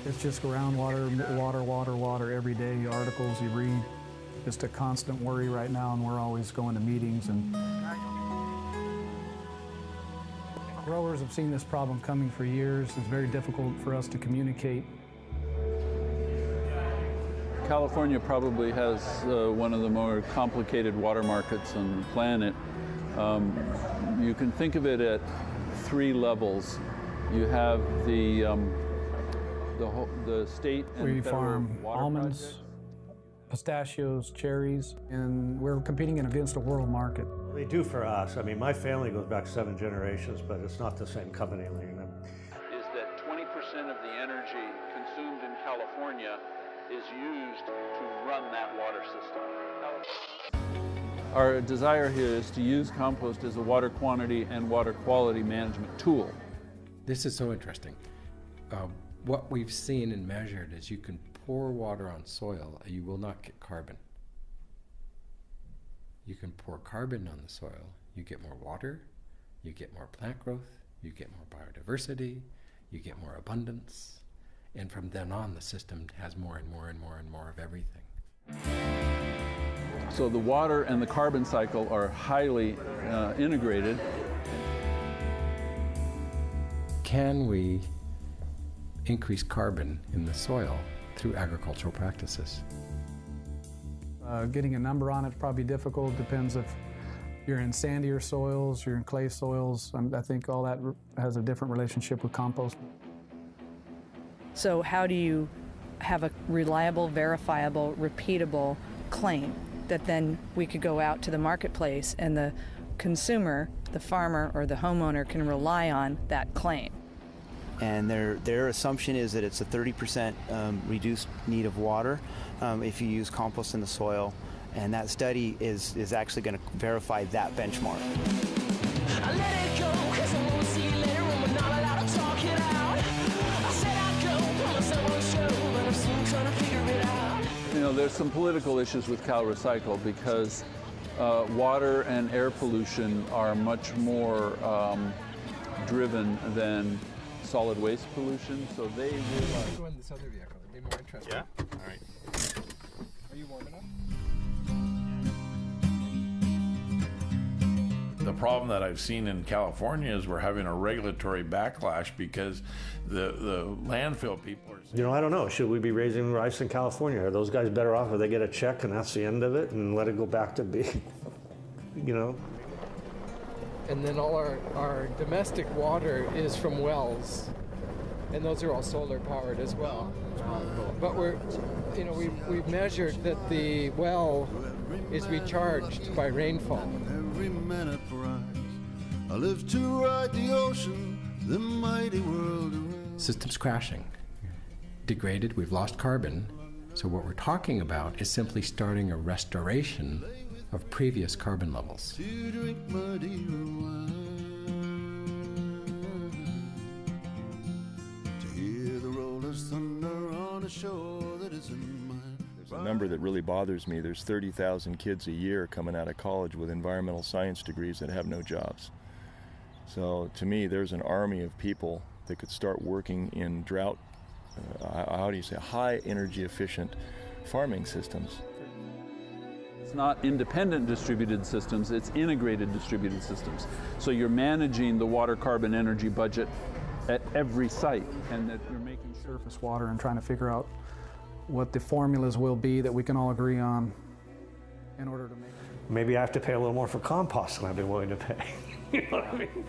It's just groundwater, water, water, water every day, articles you read. Just a constant worry right now, and we're always going to meetings. And growers have seen this problem coming for years. It's very difficult for us to communicate. California probably has one of the more complicated water markets on the planet. You can think of it at three levels. You have the state and we federal farm water almonds, projects. pistachios, cherries, and we're competing against a world market. They do for us. I mean, my family goes back 7 generations, but it's not the same company. Is that 20% of the energy consumed in California is used to run that water system. Our desire here is to use compost as a water quantity and water quality management tool. This is so interesting. What we've seen and measured is you can pour water on soil and you will not get carbon. You can pour carbon on the soil, you get more water, you get more plant growth, you get more biodiversity, you get more abundance, and from then on the system has more and more and more and more of everything. So the water and the carbon cycle are highly integrated. Can we increase carbon in the soil through agricultural practices? Getting a number on it is probably difficult. Depends if you're in sandier soils, you're in clay soils. I think all that has a different relationship with compost. So how do you have a reliable, verifiable, repeatable claim that then we could go out to the marketplace and the consumer, the farmer, or the homeowner can rely on that claim? And their assumption is that it's a 30% reduced need of water if you use compost in the soil, and that study is actually going to verify that benchmark. I let it go, 'cause I won't see you later when we're not allowed to talk it out. I said I'd go, promised I won't show, but I'm soon trying to figure it out. You know, there's some political issues with CalRecycle because water and air pollution are much more driven than solid waste pollution, so they will... Go in this other vehicle, it'd be more interesting. Yeah? All right. Are you warm enough? The problem that I've seen in California is we're having a regulatory backlash because the landfill people are... You know, I don't know. Should we be raising rice in California? Are those guys better off if they get a check and that's the end of it and let it go back to being, you know? And then all our domestic water is from wells, and those are all solar powered as well. But we've measured that the well is recharged by rainfall. Every minute rise. I live to ride the ocean, the mighty world around. System's crashing, degraded, we've lost carbon. So what we're talking about is simply starting a restoration of previous carbon levels. To drink Madeira wine, to hear the rollers thunder on a shore that isn't mine. There's a number that really bothers me. There's 30,000 kids a year coming out of college with environmental science degrees that have no jobs. So to me, there's an army of people that could start working in drought, high energy efficient farming systems. It's not independent distributed systems, it's integrated distributed systems. So you're managing the water, carbon, energy budget at every site, and that you're making Surface water and trying to figure out what the formulas will be that we can all agree on in order to make it. Maybe I have to pay a little more for compost than I've been willing to pay. You know what I mean?